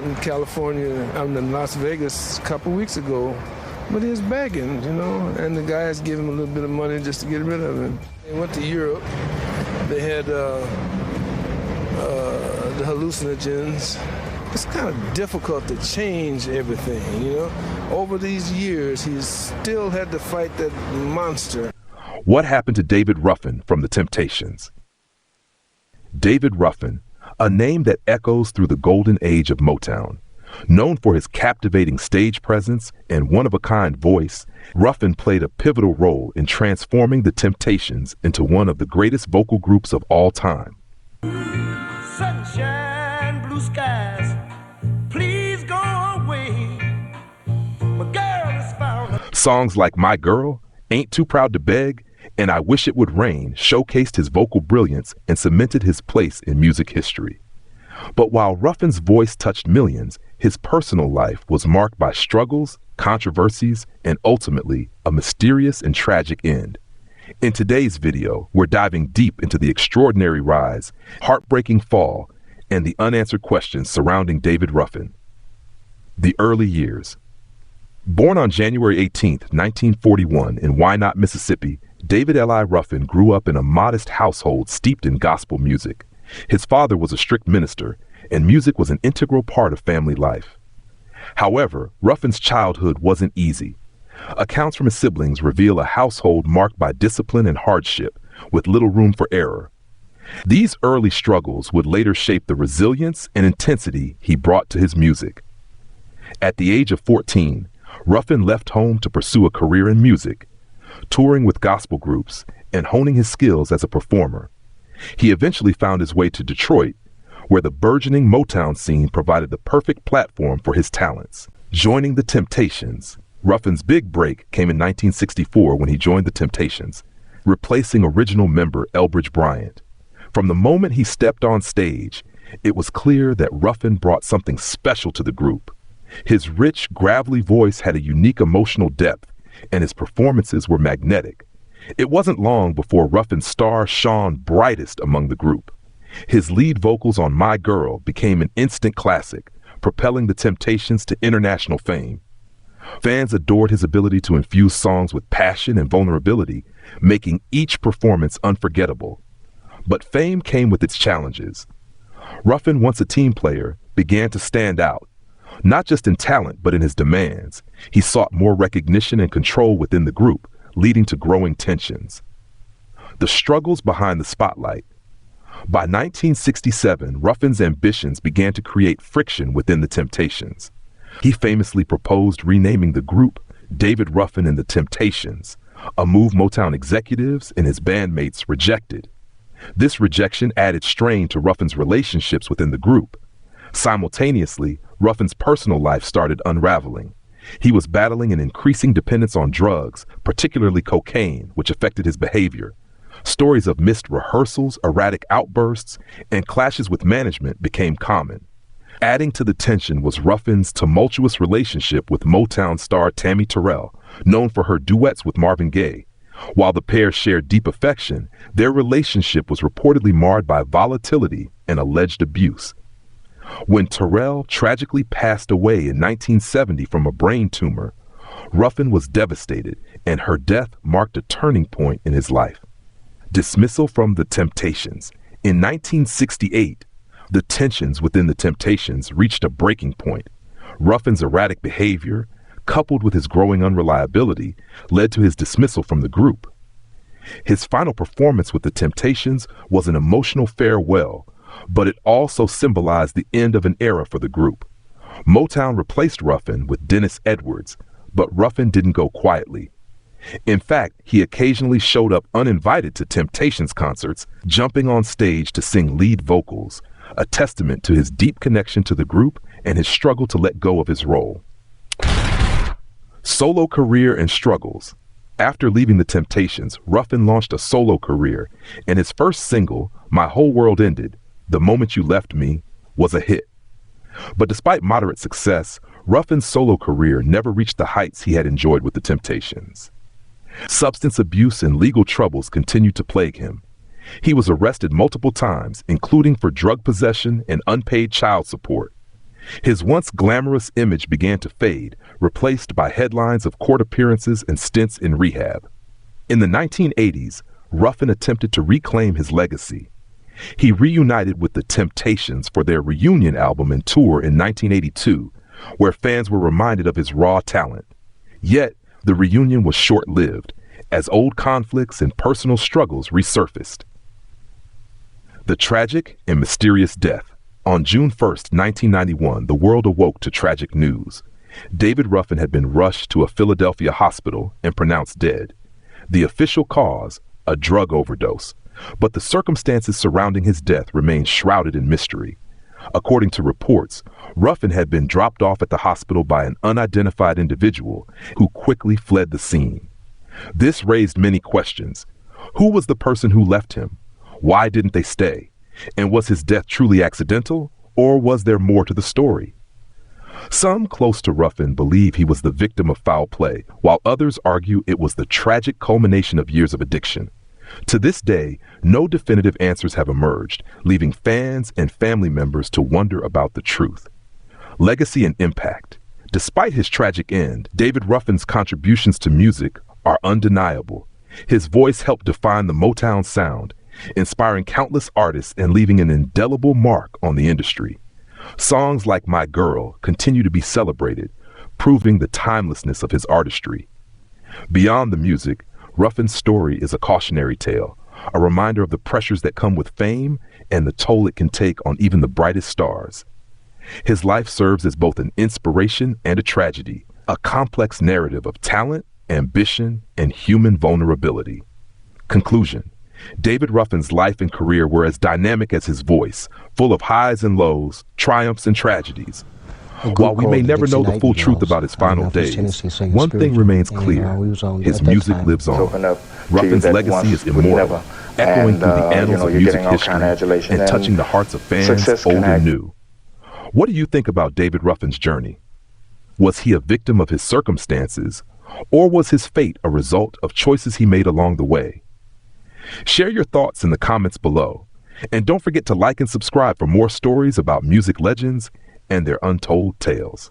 In California, I'm in Las Vegas a couple weeks ago, but he was begging, and the guys gave him a little bit of money just to get rid of him. They went to Europe. They had the hallucinogens. It's kind of difficult to change everything, Over these years, he's still had to fight that monster. What happened to David Ruffin from the Temptations? David Ruffin, a name that echoes through the golden age of Motown. Known for his captivating stage presence and one-of-a-kind voice, Ruffin played a pivotal role in transforming the Temptations into one of the greatest vocal groups of all time. Sunshine, blue skies, please go away. My girl is found. Songs like My Girl, Ain't Too Proud to Beg, and I Wish It Would Rain showcased his vocal brilliance and cemented his place in music history. But while Ruffin's voice touched millions, his personal life was marked by struggles, controversies, and ultimately a mysterious and tragic end. In today's video, we're diving deep into the extraordinary rise, heartbreaking fall, and the unanswered questions surrounding David Ruffin. The early years. Born on January 18, 1941 in Wynot, Mississippi, David L.I. Ruffin grew up in a modest household steeped in gospel music. His father was a strict minister, and music was an integral part of family life. However, Ruffin's childhood wasn't easy. Accounts from his siblings reveal a household marked by discipline and hardship, with little room for error. These early struggles would later shape the resilience and intensity he brought to his music. At the age of 14, Ruffin left home to pursue a career in music, touring with gospel groups and honing his skills as a performer. He eventually found his way to Detroit, where the burgeoning Motown scene provided the perfect platform for his talents. Joining the Temptations, Ruffin's big break came in 1964 when he joined the Temptations, replacing original member Elbridge Bryant. From the moment he stepped on stage, it was clear that Ruffin brought something special to the group. His rich, gravelly voice had a unique emotional depth, and his performances were magnetic. It wasn't long before Ruffin's star shone brightest among the group. His lead vocals on My Girl became an instant classic, propelling the Temptations to international fame. Fans adored his ability to infuse songs with passion and vulnerability, making each performance unforgettable. But fame came with its challenges. Ruffin, once a team player, began to stand out, not just in talent but in his demands. He sought more recognition and control within the group, leading to growing tensions. The struggles behind the spotlight. By 1967, Ruffin's ambitions began to create friction within the Temptations. He famously proposed renaming the group David Ruffin and the Temptations, a move Motown executives and his bandmates rejected. This rejection added strain to Ruffin's relationships within the group. Simultaneously, Ruffin's personal life started unraveling. He was battling an increasing dependence on drugs, particularly cocaine, which affected his behavior. Stories of missed rehearsals, erratic outbursts, and clashes with management became common. Adding to the tension was Ruffin's tumultuous relationship with Motown star Tammy Terrell, known for her duets with Marvin Gaye. While the pair shared deep affection, their relationship was reportedly marred by volatility and alleged abuse. When Terrell tragically passed away in 1970 from a brain tumor, Ruffin was devastated, and her death marked a turning point in his life. Dismissal from the Temptations. In 1968, the tensions within the Temptations reached a breaking point. Ruffin's erratic behavior, coupled with his growing unreliability, led to his dismissal from the group. His final performance with the Temptations was an emotional farewell, but it also symbolized the end of an era for the group. Motown replaced Ruffin with Dennis Edwards, but Ruffin didn't go quietly. In fact, he occasionally showed up uninvited to Temptations concerts, jumping on stage to sing lead vocals, a testament to his deep connection to the group and his struggle to let go of his role. Solo career and struggles. After leaving the Temptations, Ruffin launched a solo career, and his first single, My Whole World Ended, The Moment You Left Me, was a hit. But despite moderate success, Ruffin's solo career never reached the heights he had enjoyed with the Temptations. Substance abuse and legal troubles continued to plague him. He was arrested multiple times, including for drug possession and unpaid child support. His once glamorous image began to fade, replaced by headlines of court appearances and stints in rehab. In the 1980s, Ruffin attempted to reclaim his legacy. He reunited with the Temptations for their reunion album and tour in 1982, where fans were reminded of his raw talent. Yet, the reunion was short-lived, as old conflicts and personal struggles resurfaced. The tragic and mysterious death. On June 1st, 1991, the world awoke to tragic news. David Ruffin had been rushed to a Philadelphia hospital and pronounced dead. The official cause, a drug overdose, but the circumstances surrounding his death remained shrouded in mystery. According to reports, Ruffin had been dropped off at the hospital by an unidentified individual who quickly fled the scene. This raised many questions. Who was the person who left him? Why didn't they stay? And was his death truly accidental, or was there more to the story? Some close to Ruffin believe he was the victim of foul play, while others argue it was the tragic culmination of years of addiction. To this day, no definitive answers have emerged, leaving fans and family members to wonder about the truth. Legacy and impact. Despite his tragic end, David Ruffin's contributions to music are undeniable. His voice helped define the Motown sound, inspiring countless artists and leaving an indelible mark on the industry. Songs like My Girl continue to be celebrated, proving the timelessness of his artistry. Beyond the music, Ruffin's story is a cautionary tale, a reminder of the pressures that come with fame and the toll it can take on even the brightest stars. His life serves as both an inspiration and a tragedy, a complex narrative of talent, ambition, and human vulnerability. Conclusion. David Ruffin's life and career were as dynamic as his voice, full of highs and lows, triumphs and tragedies. While we may never know the full truth about his final days, one thing remains clear: his music lives on. Ruffin's legacy is immortal, echoing through the annals of music history and touching the hearts of fans old and new. What do you think about David Ruffin's journey? Was he a victim of his circumstances, or was his fate a result of choices he made along the way? Share your thoughts in the comments below, and don't forget to like and subscribe for more stories about music legends and their untold tales.